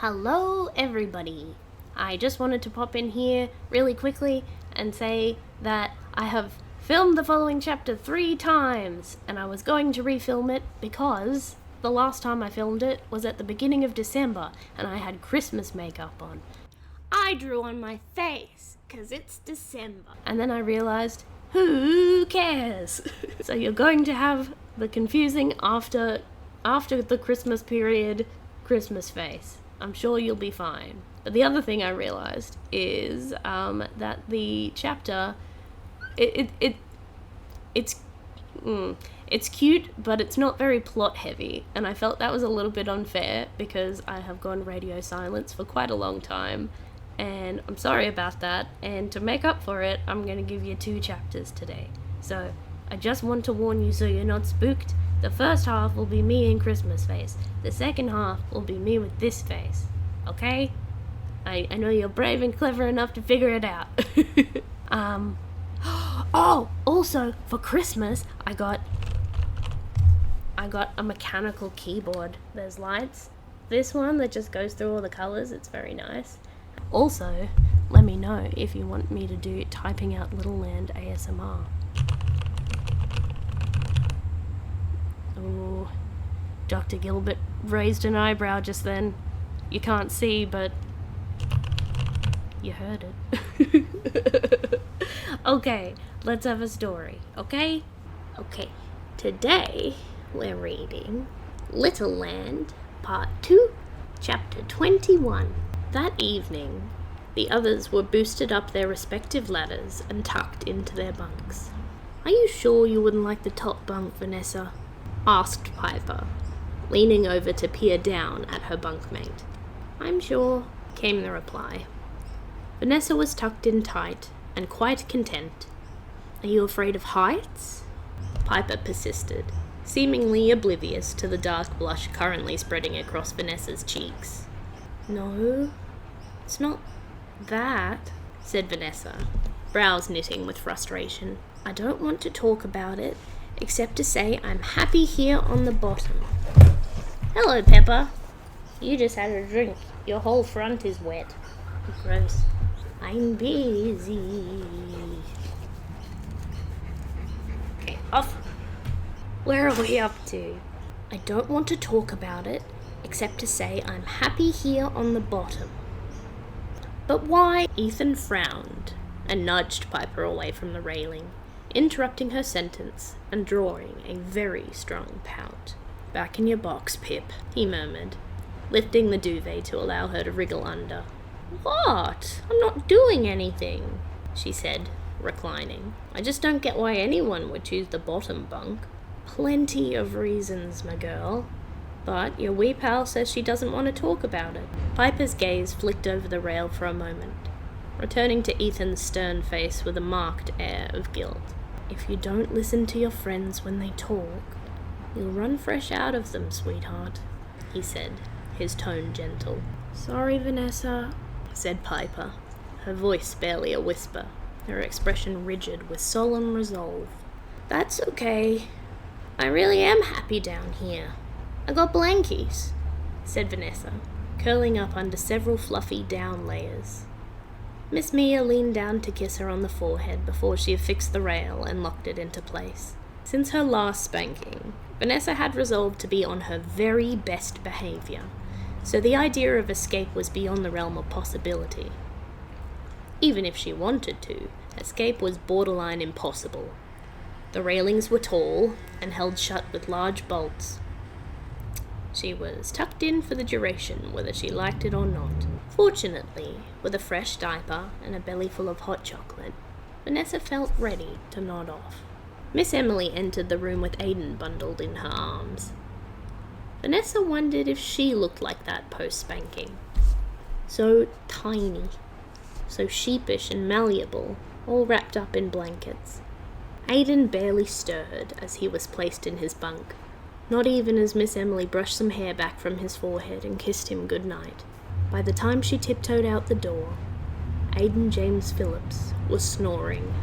Hello everybody! I just wanted to pop in here really quickly and say that I have filmed the following chapter 3 times, and I was going to refilm it because the last time I filmed it was at the beginning of December and I had Christmas makeup on. I drew on my face because it's December. And then I realized, who cares? So you're going to have the confusing after the Christmas period Christmas face. I'm sure you'll be fine. But the other thing I realized is that the chapter, it's cute, but it's not very plot heavy, and I felt that was a little bit unfair because I have gone radio silence for quite a long time, and I'm sorry about that. And to make up for it, I'm going to give you 2 chapters today. So I just want to warn you so you're not spooked. The first half will be me in Christmas face. The second half will be me with this face. Okay? I know you're brave and clever enough to figure it out. Oh, also, for Christmas, I got a mechanical keyboard. There's lights. This one that just goes through all the colors, it's very nice. Also, let me know if you want me to do typing out Littleland ASMR. Oh, Dr. Gilbert raised an eyebrow just then. You can't see, but you heard it. Okay, let's have a story, okay? Okay, today we're reading Littleland, Part 2, Chapter 21. That evening, the others were boosted up their respective ladders and tucked into their bunks. "Are you sure you wouldn't like the top bunk, Vanessa?" asked Piper, leaning over to peer down at her bunkmate. "I'm sure," came the reply. Vanessa was tucked in tight and quite content. "Are you afraid of heights?" Piper persisted, seemingly oblivious to the dark blush currently spreading across Vanessa's cheeks. "No, it's not that," said Vanessa, brows knitting with frustration. "I don't want to talk about it, except to say I'm happy here on the bottom." "Hello, Pepper. You just had a drink. Your whole front is wet." "Gross." "I'm busy." Okay, off. Where are we up to? "I don't want to talk about it, except to say I'm happy here on the bottom." "But why?" Ethan frowned and nudged Piper away from the railing, interrupting her sentence and drawing a very strong pout. "Back in your box, Pip," he murmured, lifting the duvet to allow her to wriggle under. "What? I'm not doing anything," she said, reclining. "I just don't get why anyone would choose the bottom bunk." "Plenty of reasons, my girl. But your wee pal says she doesn't want to talk about it." Piper's gaze flicked over the rail for a moment, returning to Ethan's stern face with a marked air of guilt. "If you don't listen to your friends when they talk, you'll run fresh out of them, sweetheart," he said, his tone gentle. "Sorry, Vanessa," said Piper, her voice barely a whisper, her expression rigid with solemn resolve. "That's okay. I really am happy down here. I got blankies," said Vanessa, curling up under several fluffy down layers. Miss Mia leaned down to kiss her on the forehead before she affixed the rail and locked it into place. Since her last spanking, Vanessa had resolved to be on her very best behavior, so the idea of escape was beyond the realm of possibility. Even if she wanted to, escape was borderline impossible. The railings were tall and held shut with large bolts. She was tucked in for the duration, whether she liked it or not. Fortunately, with a fresh diaper and a belly full of hot chocolate, Vanessa felt ready to nod off. Miss Emily entered the room with Aiden bundled in her arms. Vanessa wondered if she looked like that post-spanking. So tiny, so sheepish and malleable, all wrapped up in blankets. Aiden barely stirred as he was placed in his bunk, not even as Miss Emily brushed some hair back from his forehead and kissed him good night. By the time she tiptoed out the door, Aiden James Phillips was snoring.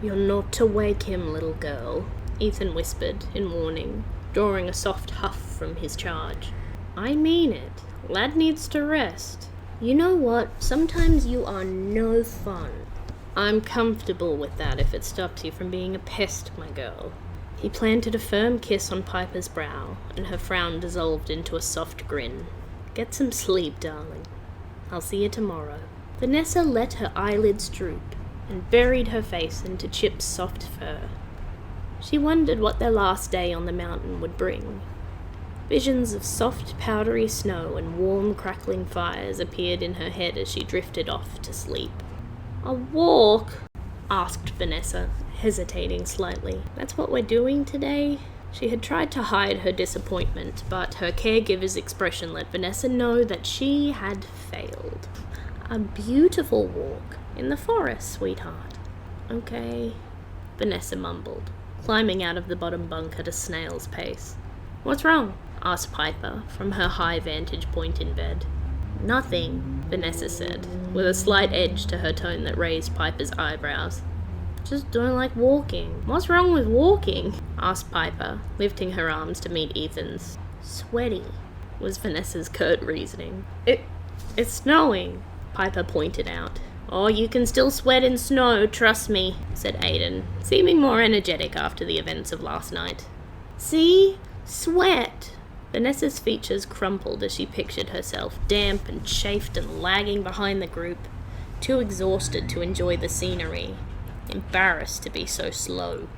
"You're not to wake him, little girl," Ethan whispered in warning, drawing a soft huff from his charge. "I mean it. Lad needs to rest. You know what? Sometimes you are no fun. I'm comfortable with that if it stops you from being a pest, my girl. He planted a firm kiss on Piper's brow, and her frown dissolved into a soft grin. Get some sleep, darling. I'll see you tomorrow. Vanessa let her eyelids droop and buried her face into Chip's soft fur. She wondered what their last day on the mountain would bring. Visions of soft, powdery snow and warm, crackling fires appeared in her head as she drifted off to sleep. A walk? Asked Vanessa, hesitating slightly. That's what we're doing today? She had tried to hide her disappointment, but her caregiver's expression let Vanessa know that she had failed. A beautiful walk in the forest, sweetheart. Okay, Vanessa mumbled, climbing out of the bottom bunk at a snail's pace. What's wrong? Asked Piper from her high vantage point in bed. Nothing, Vanessa said, with a slight edge to her tone that raised Piper's eyebrows. Just don't like walking. What's wrong with walking? Asked Piper, lifting her arms to meet Ethan's. Sweaty, was Vanessa's curt reasoning. It's snowing, Piper pointed out. Oh, you can still sweat in snow, trust me, said Aiden, seeming more energetic after the events of last night. See? Sweat! Vanessa's features crumpled as she pictured herself, damp and chafed and lagging behind the group, too exhausted to enjoy the scenery, embarrassed to be so slow.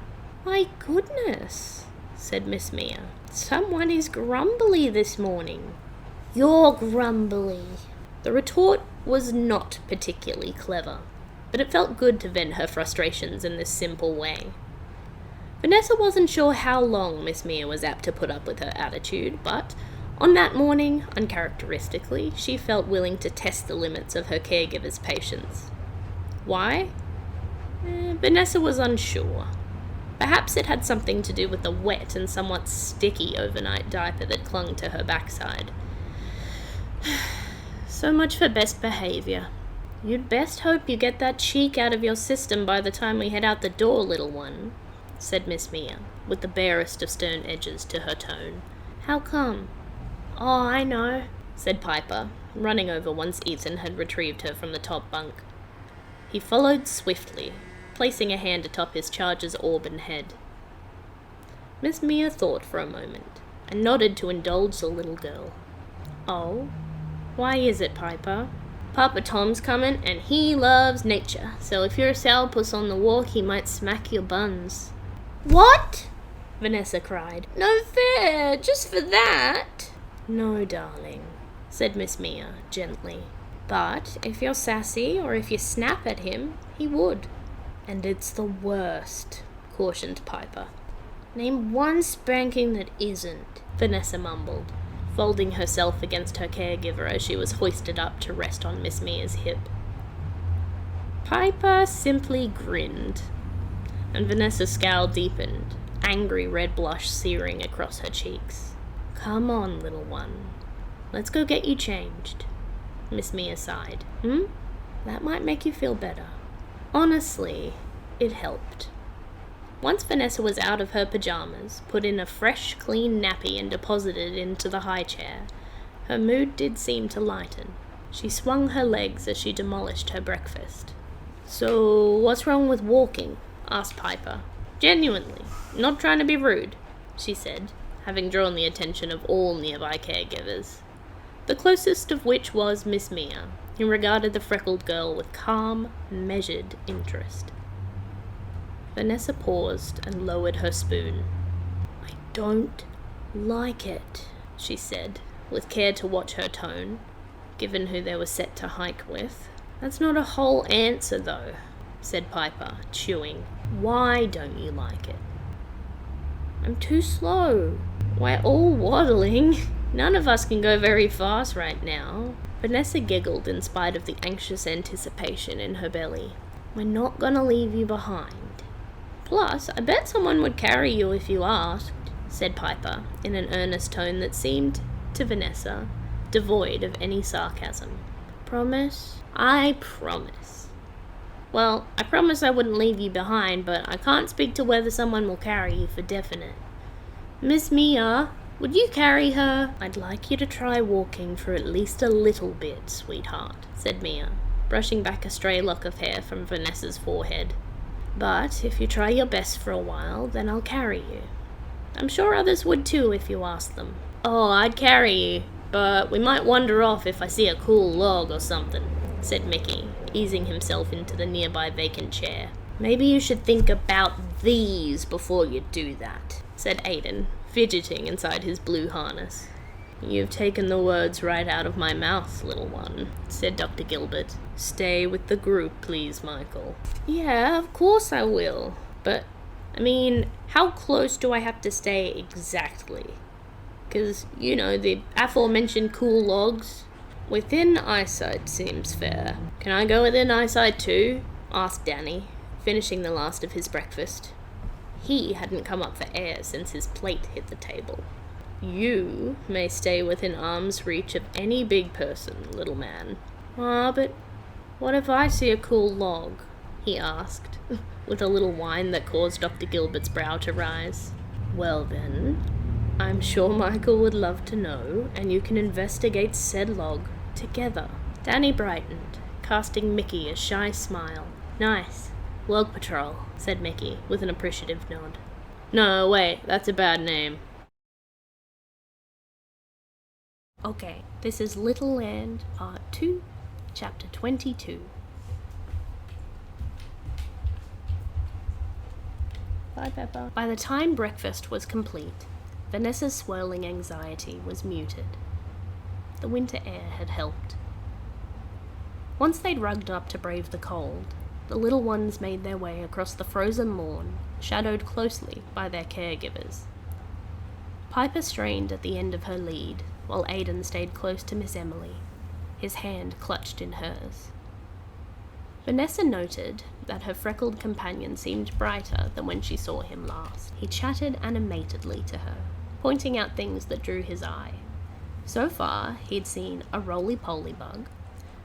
My goodness, said Miss Mia. Someone is grumbly this morning. You're grumbly. The retort was not particularly clever, but it felt good to vent her frustrations in this simple way. Vanessa wasn't sure how long Miss Mia was apt to put up with her attitude, but on that morning, uncharacteristically, she felt willing to test the limits of her caregiver's patience. Why? Vanessa was unsure. Perhaps it had something to do with the wet and somewhat sticky overnight diaper that clung to her backside. So much for best behavior. You'd best hope you get that cheek out of your system by the time we head out the door, little one, said Miss Mia, with the barest of stern edges to her tone. How come? Oh, I know, said Piper, running over once Ethan had retrieved her from the top bunk. He followed swiftly, placing a hand atop his charger's auburn head. Miss Mia thought for a moment, and nodded to indulge the little girl. Oh? Why is it, Piper? Papa Tom's coming, and he loves nature, so if you're a sourpuss on the walk, he might smack your buns. What? Vanessa cried. No fair, just for that. No, darling, said Miss Mia, gently. But if you're sassy, or if you snap at him, he would. And it's the worst, cautioned Piper. Name one spanking that isn't, Vanessa mumbled, folding herself against her caregiver as she was hoisted up to rest on Miss Mia's hip. Piper simply grinned, and Vanessa's scowl deepened, angry red blush searing across her cheeks. Come on, little one. Let's go get you changed. Miss Mia sighed. That might make you feel better. Honestly, it helped. Once Vanessa was out of her pajamas, put in a fresh, clean nappy and deposited into the high chair, her mood did seem to lighten. She swung her legs as she demolished her breakfast. So, what's wrong with walking? Asked Piper. Genuinely, not trying to be rude, she said, having drawn the attention of all nearby caregivers, the closest of which was Miss Mia, who regarded the freckled girl with calm, measured interest. Vanessa paused and lowered her spoon. I don't like it, she said, with care to watch her tone, given who they were set to hike with. That's not a whole answer, though, said Piper, chewing. Why don't you like it? I'm too slow. We're all waddling. None of us can go very fast right now. Vanessa giggled in spite of the anxious anticipation in her belly. We're not gonna leave you behind. Plus, I bet someone would carry you if you asked, said Piper, in an earnest tone that seemed, to Vanessa, devoid of any sarcasm. Promise? I promise. Well, I promise I wouldn't leave you behind, but I can't speak to whether someone will carry you for definite. Miss Mia, Would you carry her? I'd like you to try walking for at least a little bit, sweetheart, said Mia, brushing back a stray lock of hair from Vanessa's forehead. But if you try your best for a while, then I'll carry you. I'm sure others would too if you asked them. Oh, I'd carry you, but we might wander off if I see a cool log or something, said Mickey, easing himself into the nearby vacant chair. Maybe you should think about these before you do that, said Aiden, fidgeting inside his blue harness. You've taken the words right out of my mouth, little one, said Dr. Gilbert. Stay with the group, please, Michael. Yeah, of course I will. But, how close do I have to stay exactly? 'Cause, the aforementioned cool logs. Within eyesight seems fair. Can I go within eyesight too? Asked Danny, finishing the last of his breakfast. He hadn't come up for air since his plate hit the table. You may stay within arm's reach of any big person, little man. But what if I see a cool log? He asked, with a little whine that caused Dr. Gilbert's brow to rise. Well then, I'm sure Michael would love to know, and you can investigate said log together. Danny brightened, casting Mickey a shy smile. Nice. Log Patrol, said Mickey, with an appreciative nod. No, wait, that's a bad name. Okay, this is Littleland, Part 2, Chapter 22. Bye, Peppa. By the time breakfast was complete, Vanessa's swirling anxiety was muted. The winter air had helped. Once they'd rugged up to brave the cold, the little ones made their way across the frozen lawn, shadowed closely by their caregivers. Piper strained at the end of her lead, while Aiden stayed close to Miss Emily, his hand clutched in hers. Vanessa noted that her freckled companion seemed brighter than when she saw him last. He chatted animatedly to her, pointing out things that drew his eye. So far, he'd seen a roly-poly bug,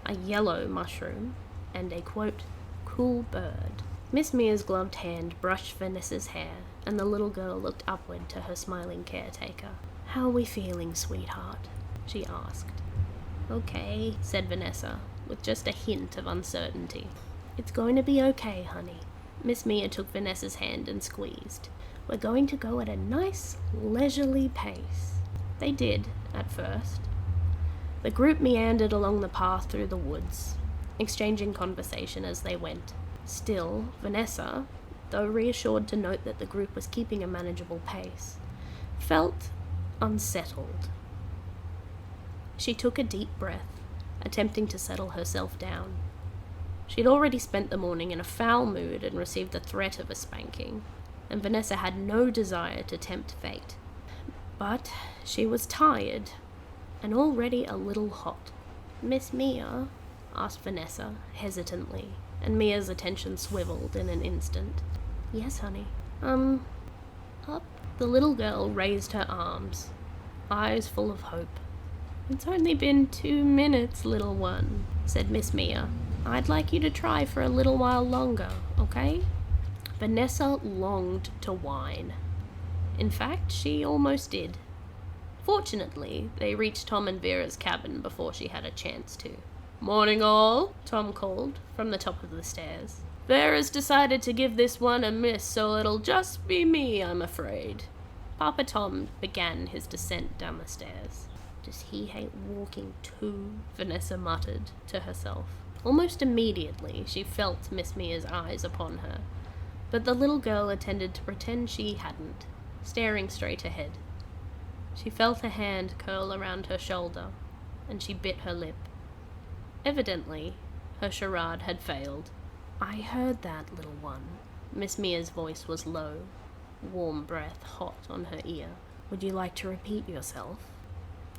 a yellow mushroom, and a, quote, cool bird. Miss Mia's gloved hand brushed Vanessa's hair, and the little girl looked upward to her smiling caretaker. How are we feeling, sweetheart? She asked. Okay, said Vanessa, with just a hint of uncertainty. It's going to be okay, honey. Miss Mia took Vanessa's hand and squeezed. We're going to go at a nice, leisurely pace. They did, at first. The group meandered along the path through the woods, exchanging conversation as they went. Still, Vanessa, though reassured to note that the group was keeping a manageable pace, felt unsettled. She took a deep breath, attempting to settle herself down. She'd already spent the morning in a foul mood and received the threat of a spanking, and Vanessa had no desire to tempt fate. But she was tired, and already a little hot. Miss Mia? Asked Vanessa, hesitantly, and Mia's attention swiveled in an instant. Yes, honey. Up? The little girl raised her arms, eyes full of hope. It's only been 2 minutes, little one, said Miss Mia. I'd like you to try for a little while longer, okay? Vanessa longed to whine. In fact, she almost did. Fortunately, they reached Tom and Vera's cabin before she had a chance to. Morning all, Tom called from the top of the stairs. Vera's decided to give this one a miss, so it'll just be me, I'm afraid. Papa Tom began his descent down the stairs. Does he hate walking too? Vanessa muttered to herself. Almost immediately, she felt Miss Mia's eyes upon her, but the little girl attended to pretend she hadn't, staring straight ahead. She felt a hand curl around her shoulder, and she bit her lip. Evidently, her charade had failed. I heard that, little one. Miss Mia's voice was low, warm breath hot on her ear. Would you like to repeat yourself?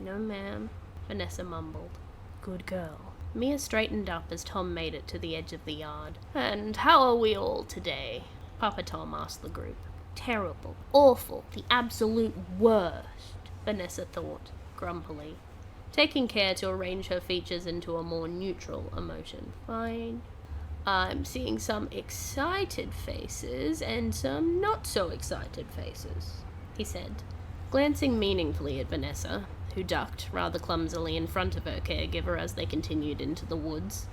No, ma'am, Vanessa mumbled. Good girl. Mia straightened up as Tom made it to the edge of the yard. And how are we all today? Papa Tom asked the group. Terrible. Awful. The absolute worst, Vanessa thought, grumpily, taking care to arrange her features into a more neutral emotion. Fine. I'm seeing some excited faces and some not so excited faces, he said, glancing meaningfully at Vanessa, who ducked rather clumsily in front of her caregiver as they continued into the woods.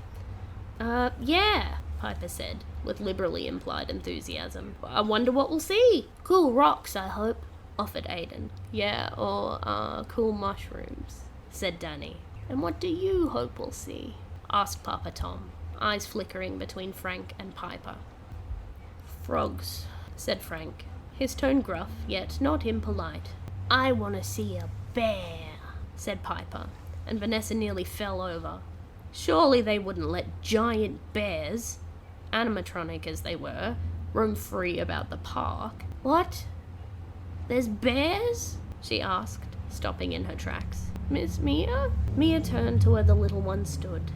Yeah, Piper said, with liberally implied enthusiasm. I wonder what we'll see. Cool rocks, I hope, offered Aidan. Yeah, or, cool mushrooms, said Danny. And what do you hope we'll see? Asked Papa Tom, eyes flickering between Frank and Piper. Frogs, said Frank, his tone gruff, yet not impolite. I want to see a bear, said Piper, and Vanessa nearly fell over. Surely they wouldn't let giant bears, animatronic as they were, roam free about the park. What? There's bears? She asked, stopping in her tracks. Miss Mia? Mia turned to where the little one stood.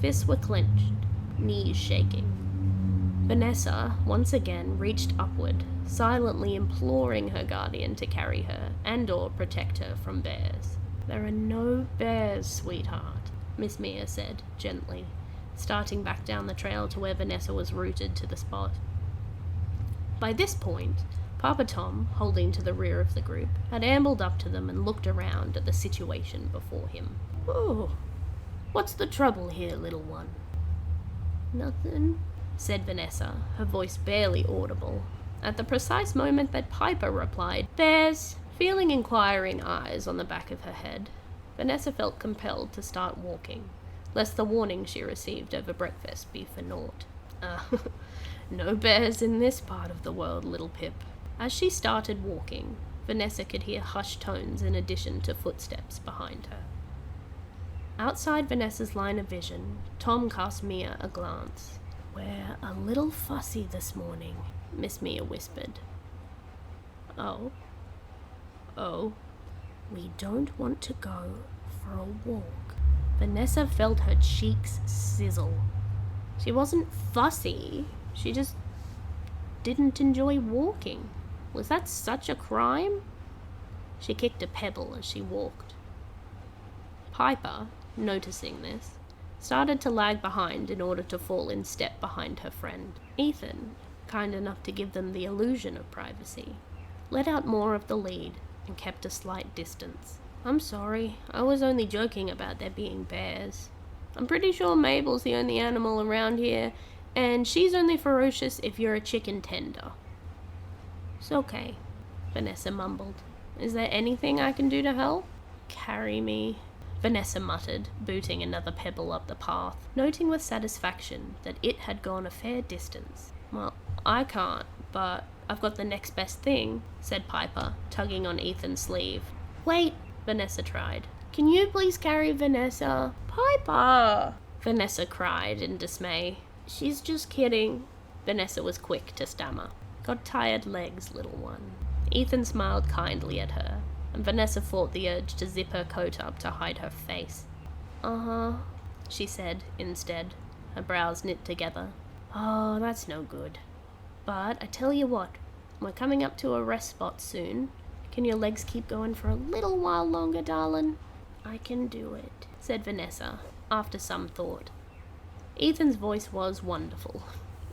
Fists were clenched, knees shaking. Vanessa, once again, reached upward, silently imploring her guardian to carry her and/or protect her from bears. There are no bears, sweetheart, Miss Mia said, gently, starting back down the trail to where Vanessa was rooted to the spot. By this point, Papa Tom, holding to the rear of the group, had ambled up to them and looked around at the situation before him. Oh, what's the trouble here, little one? Nothing, said Vanessa, her voice barely audible, at the precise moment that Piper replied, Bears. Feeling inquiring eyes on the back of her head, Vanessa felt compelled to start walking, lest the warning she received over breakfast be for naught. No bears in this part of the world, little Pip. As she started walking, Vanessa could hear hushed tones in addition to footsteps behind her. Outside Vanessa's line of vision, Tom cast Mia a glance. We're a little fussy this morning, Miss Mia whispered. Oh, we don't want to go for a walk. Vanessa felt her cheeks sizzle. She wasn't fussy, she just didn't enjoy walking. Was that such a crime? She kicked a pebble as she walked. Piper, noticing this, started to lag behind in order to fall in step behind her friend. Ethan, kind enough to give them the illusion of privacy, let out more of the lead and kept a slight distance. I'm sorry, I was only joking about there being bears. I'm pretty sure Mabel's the only animal around here, and she's only ferocious if you're a chicken tender. It's okay, Vanessa mumbled. Is there anything I can do to help? Carry me, Vanessa muttered, booting another pebble up the path, noting with satisfaction that it had gone a fair distance. Well, I can't, but I've got the next best thing, said Piper, tugging on Ethan's sleeve. Wait, Vanessa tried. Can you please carry Vanessa? Piper! Vanessa cried in dismay. She's just kidding. Vanessa was quick to stammer. Got tired legs, little one. Ethan smiled kindly at her, and Vanessa fought the urge to zip her coat up to hide her face. Uh-huh, she said instead, her brows knit together. Oh, that's no good. But I tell you what, we're coming up to a rest spot soon. Can your legs keep going for a little while longer, darling? I can do it, said Vanessa, after some thought. Ethan's voice was wonderful,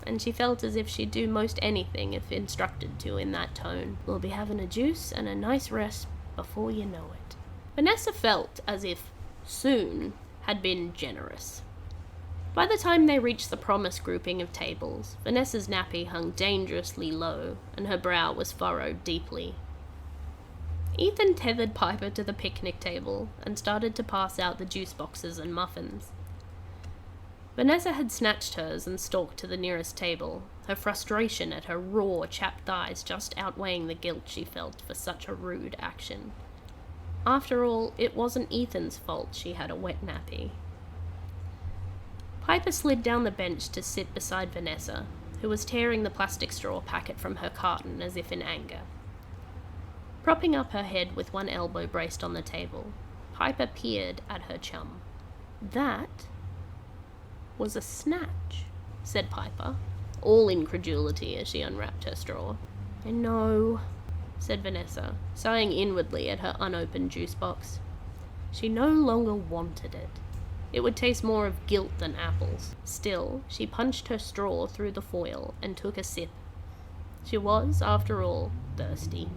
and she felt as if she'd do most anything if instructed to in that tone. We'll be having a juice and a nice rest before you know it. Vanessa felt as if soon had been generous. By the time they reached the promised grouping of tables, Vanessa's nappy hung dangerously low, and her brow was furrowed deeply. Ethan tethered Piper to the picnic table and started to pass out the juice boxes and muffins. Vanessa had snatched hers and stalked to the nearest table, her frustration at her raw, chapped thighs just outweighing the guilt she felt for such a rude action. After all, it wasn't Ethan's fault she had a wet nappy. Piper slid down the bench to sit beside Vanessa, who was tearing the plastic straw packet from her carton as if in anger. Propping up her head with one elbow braced on the table, Piper peered at her chum. That was a snatch, said Piper, all incredulity as she unwrapped her straw. I know, said Vanessa, sighing inwardly at her unopened juice box. She no longer wanted it. It would taste more of guilt than apples. Still, she punched her straw through the foil and took a sip. She was, after all, thirsty.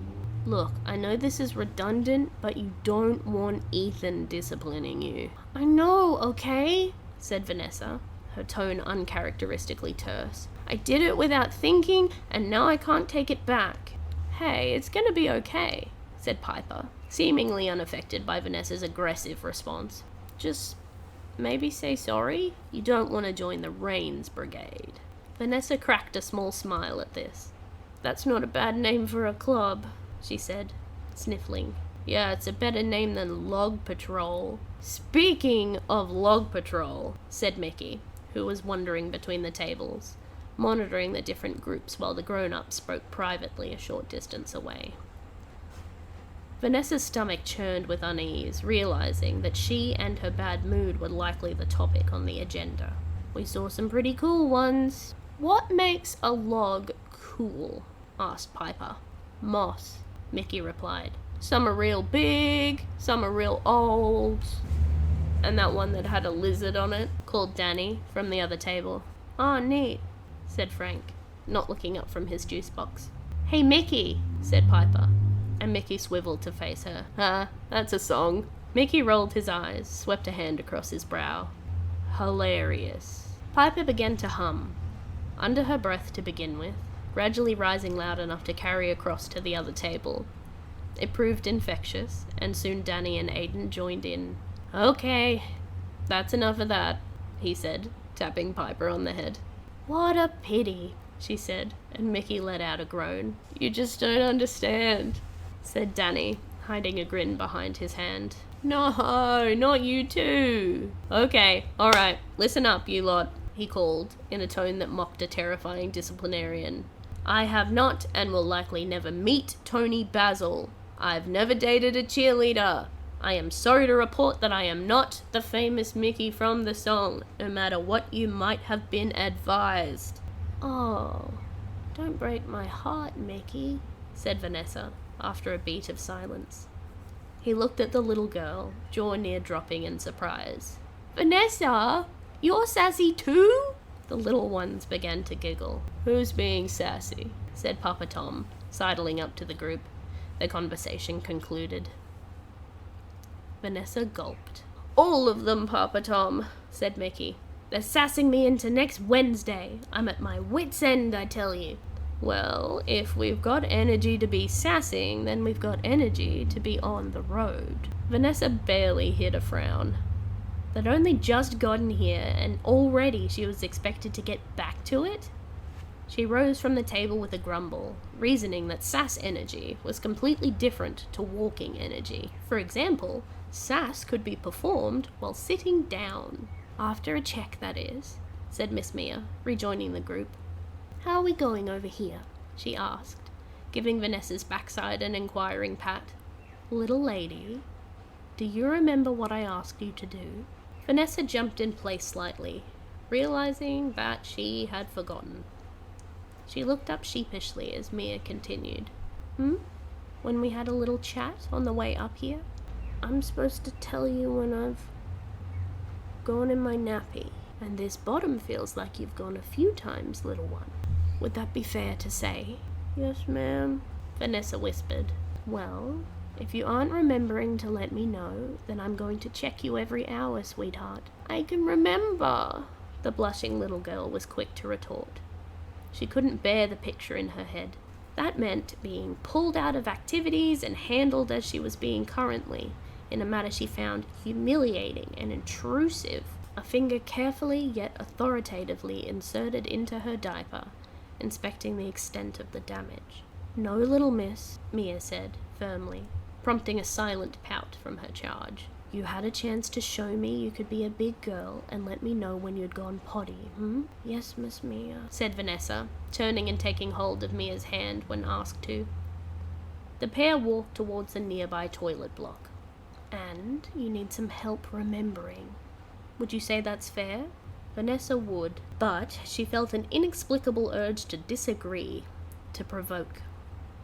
Look, I know this is redundant, but you don't want Ethan disciplining you. I know, okay? Said Vanessa, her tone uncharacteristically terse. I did it without thinking, and now I can't take it back. Hey, it's gonna be okay, said Piper, seemingly unaffected by Vanessa's aggressive response. Just maybe say sorry? You don't want to join the Rains Brigade. Vanessa cracked a small smile at this. That's not a bad name for a club, she said, sniffling. Yeah, it's a better name than Log Patrol. Speaking of Log Patrol, said Mickey, who was wandering between the tables, monitoring the different groups while the grown-ups spoke privately a short distance away. Vanessa's stomach churned with unease, realizing that she and her bad mood were likely the topic on the agenda. We saw some pretty cool ones. What makes a log cool? Asked Piper. Moss, Mickey replied. Some are real big, some are real old. And that one that had a lizard on it, called Danny, from the other table. Oh, neat, said Frank, not looking up from his juice box. Hey, Mickey, said Piper, and Mickey swiveled to face her. That's a song. Mickey rolled his eyes, swept a hand across his brow. Hilarious. Piper began to hum, under her breath to begin with, gradually rising loud enough to carry across to the other table. It proved infectious, and soon Danny and Aiden joined in. Okay, that's enough of that, he said, tapping Piper on the head. What a pity, she said, and Mickey let out a groan. You just don't understand, said Danny, hiding a grin behind his hand. No, not you too. Okay, alright, listen up, you lot, he called, in a tone that mocked a terrifying disciplinarian. I have not, and will likely never meet, Tony Basil. I've never dated a cheerleader. I am sorry to report that I am not the famous Mickey from the song, no matter what you might have been advised. Oh, don't break my heart, Mickey, said Vanessa, after a beat of silence. He looked at the little girl, jaw near dropping in surprise. Vanessa, you're sassy too? The little ones began to giggle. Who's being sassy? Said Papa Tom, sidling up to the group. The conversation concluded. Vanessa gulped. All of them, Papa Tom, said Mickey. They're sassing me into next Wednesday. I'm at my wit's end, I tell you. Well, if we've got energy to be sassing, then we've got energy to be on the road. Vanessa barely hid a frown. They'd only just gotten here, and already she was expected to get back to it? She rose from the table with a grumble, reasoning that sass energy was completely different to walking energy. For example, sass could be performed while sitting down. After a check, that is, said Miss Mia, rejoining the group. How are we going over here? She asked, giving Vanessa's backside an inquiring pat. Little lady, do you remember what I asked you to do? Vanessa jumped in place slightly, realizing that she had forgotten. She looked up sheepishly as Mia continued. When we had a little chat on the way up here? I'm supposed to tell you when I've gone in my nappy, and this bottom feels like you've gone a few times, little one. Would that be fair to say? Yes, ma'am, Vanessa whispered. Well, if you aren't remembering to let me know, then I'm going to check you every hour, sweetheart. I can remember, the blushing little girl was quick to retort. She couldn't bear the picture in her head. That meant being pulled out of activities and handled as she was being currently, in a manner she found humiliating and intrusive. A finger carefully yet authoritatively inserted into her diaper, inspecting the extent of the damage. No, little miss, Mia said, firmly, prompting a silent pout from her charge. You had a chance to show me you could be a big girl and let me know when you'd gone potty, Yes, Miss Mia, said Vanessa, turning and taking hold of Mia's hand when asked to. The pair walked towards a nearby toilet block. And you need some help remembering. Would you say that's fair? Vanessa would, but she felt an inexplicable urge to disagree, to provoke.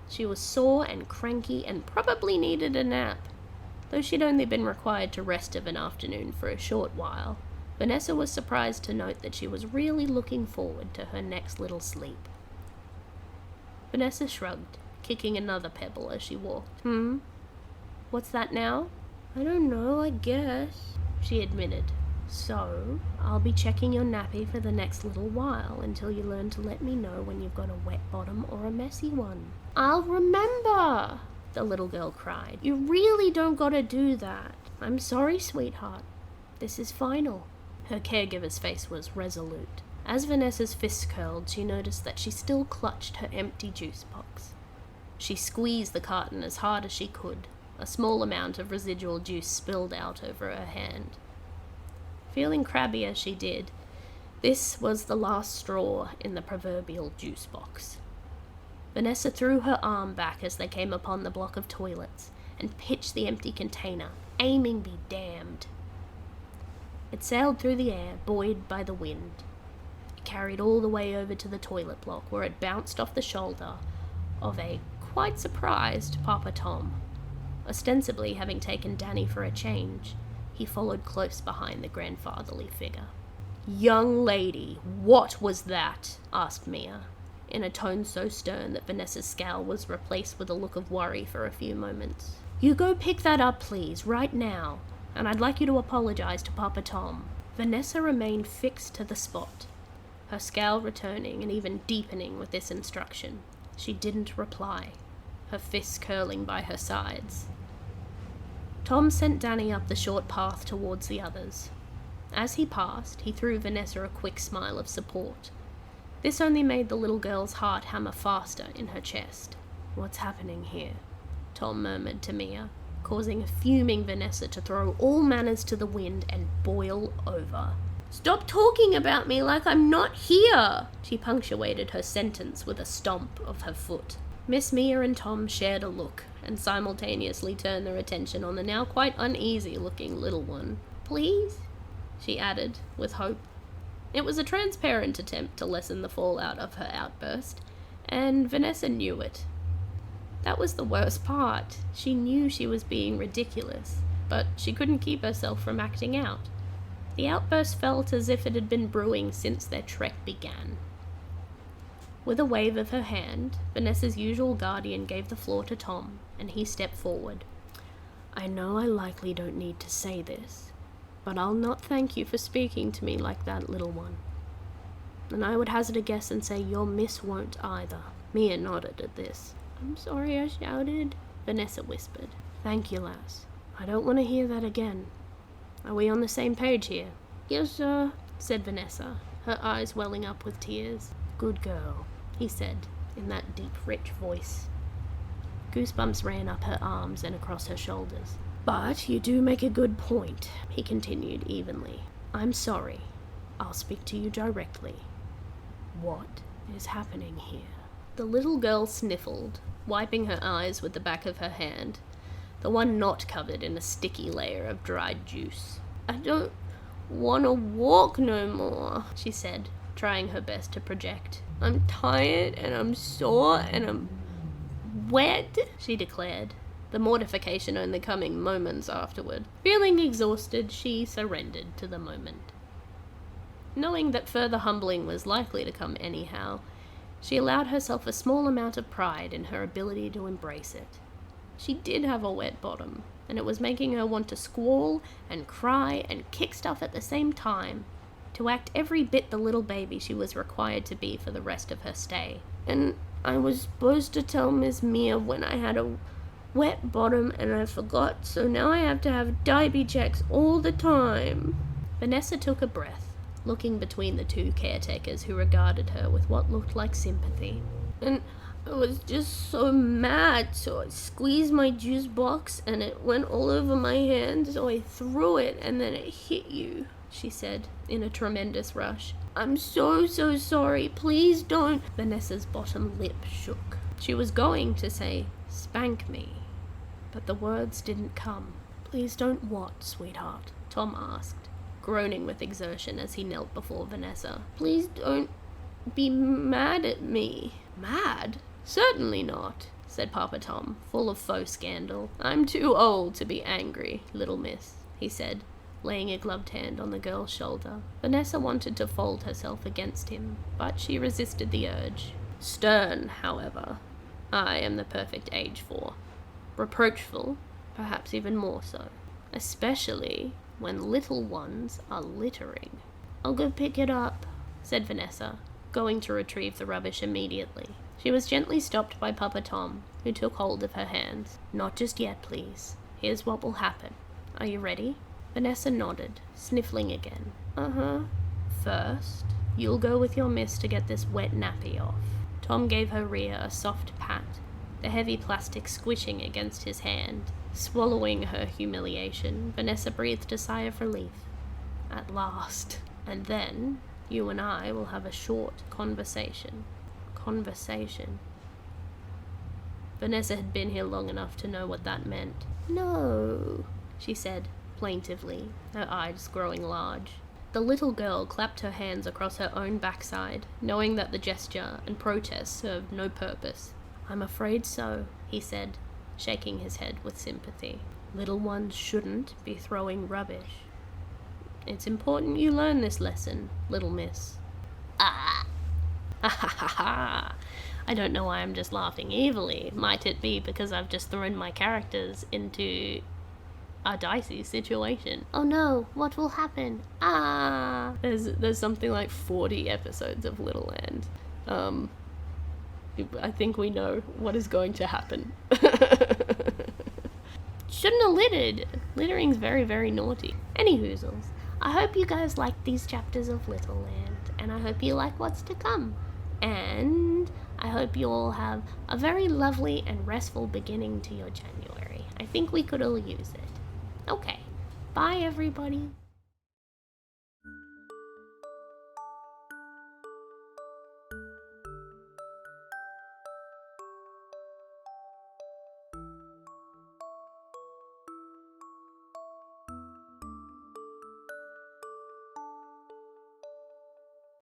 She was sore and cranky and probably needed a nap. Though she'd only been required to rest of an afternoon for a short while, Vanessa was surprised to note that she was really looking forward to her next little sleep. Vanessa shrugged, kicking another pebble as she walked. What's that now? I don't know, I guess, she admitted. So, I'll be checking your nappy for the next little while until you learn to let me know when you've got a wet bottom or a messy one. I'll remember, the little girl cried. You really don't gotta do that. I'm sorry, sweetheart. This is final. Her caregiver's face was resolute. As Vanessa's fists curled, she noticed that she still clutched her empty juice box. She squeezed the carton as hard as she could. A small amount of residual juice spilled out over her hand. Feeling crabby as she did, this was the last straw in the proverbial juice box. Vanessa threw her arm back as they came upon the block of toilets and pitched the empty container, aiming be damned. It sailed through the air, buoyed by the wind. It carried all the way over to the toilet block, where it bounced off the shoulder of a quite surprised Papa Tom. Ostensibly having taken Danny for a change, he followed close behind the grandfatherly figure. "Young lady, what was that?" asked Mia, in a tone so stern that Vanessa's scowl was replaced with a look of worry for a few moments. "You go pick that up, please, right now, and I'd like you to apologize to Papa Tom." Vanessa remained fixed to the spot, her scowl returning and even deepening with this instruction. She didn't reply, her fists curling by her sides. Tom sent Danny up the short path towards the others. As he passed, he threw Vanessa a quick smile of support. This only made the little girl's heart hammer faster in her chest. "What's happening here?" Tom murmured to Mia, causing a fuming Vanessa to throw all manners to the wind and boil over. "Stop talking about me like I'm not here!" She punctuated her sentence with a stomp of her foot. Miss Mia and Tom shared a look, and simultaneously turned their attention on the now quite uneasy-looking little one. "Please?" she added, with hope. It was a transparent attempt to lessen the fallout of her outburst, and Vanessa knew it. That was the worst part. She knew she was being ridiculous, but she couldn't keep herself from acting out. The outburst felt as if it had been brewing since their trek began. With a wave of her hand, Vanessa's usual guardian gave the floor to Tom, and he stepped forward. "I know I likely don't need to say this, but I'll not thank you for speaking to me like that, little one. And I would hazard a guess and say your miss won't either." Mia nodded at this. "I'm sorry I shouted," Vanessa whispered. "Thank you, lass. I don't want to hear that again. Are we on the same page here?" "Yes, sir," said Vanessa, her eyes welling up with tears. "Good girl," he said, in that deep, rich voice. Goosebumps ran up her arms and across her shoulders. "But you do make a good point," he continued evenly. "I'm sorry. I'll speak to you directly. What is happening here?" The little girl sniffled, wiping her eyes with the back of her hand, the one not covered in a sticky layer of dried juice. "I don't want to walk no more," she said, trying her best to project. "I'm tired and I'm sore and I'm wet," she declared, the mortification only coming moments afterward. Feeling exhausted, she surrendered to the moment. Knowing that further humbling was likely to come anyhow, she allowed herself a small amount of pride in her ability to embrace it. She did have a wet bottom, and it was making her want to squall and cry and kick stuff at the same time, to act every bit the little baby she was required to be for the rest of her stay. "And I was supposed to tell Miss Mia when I had a wet bottom and I forgot, so now I have to have diaper checks all the time." Vanessa took a breath, looking between the two caretakers who regarded her with what looked like sympathy. "And I was just so mad, so I squeezed my juice box and it went all over my hand, so I threw it and then it hit you," she said, in a tremendous rush. "I'm so sorry. Please don't." Vanessa's bottom lip shook. She was going to say, "Spank me," but the words didn't come. "Please don't what, sweetheart?" Tom asked, groaning with exertion as he knelt before Vanessa. "Please don't be mad at me." "Mad? Certainly not," said Papa Tom, full of faux scandal. "I'm too old to be angry, little miss," he said, laying a gloved hand on the girl's shoulder. Vanessa wanted to fold herself against him, but she resisted the urge. Stern, however, I am the perfect age for. Reproachful, perhaps even more so. Especially when little ones are littering. I'll go pick it up, said Vanessa, going to retrieve the rubbish immediately. She was gently stopped by Papa Tom, who took hold of her hands. Not just yet, please. Here's what will happen. Are you ready? Vanessa nodded, sniffling again. Uh-huh. First, you'll go with your miss to get this wet nappy off. Tom gave her rear a soft pat, the heavy plastic squishing against his hand. Swallowing her humiliation, Vanessa breathed a sigh of relief. At last. And then, you and I will have a short conversation. Conversation. Vanessa had been here long enough to know what that meant. No, she said, plaintively, her eyes growing large. The little girl clapped her hands across her own backside, knowing that the gesture and protest served no purpose. I'm afraid so, he said, shaking his head with sympathy. Little ones shouldn't be throwing rubbish. It's important you learn this lesson, little miss. Ah! Ha ha ha ha! I don't know why I'm just laughing evilly. Might it be because I've just thrown my characters into a dicey situation? Oh no, what will happen? Ah! There's something like 40 episodes of Littleland. I think we know what is going to happen. Shouldn't have littered. Littering's very, very naughty. Anyhoozles, I hope you guys like these chapters of Littleland, and I hope you like what's to come. And I hope you all have a very lovely and restful beginning to your January. I think we could all use it. Okay, bye everybody.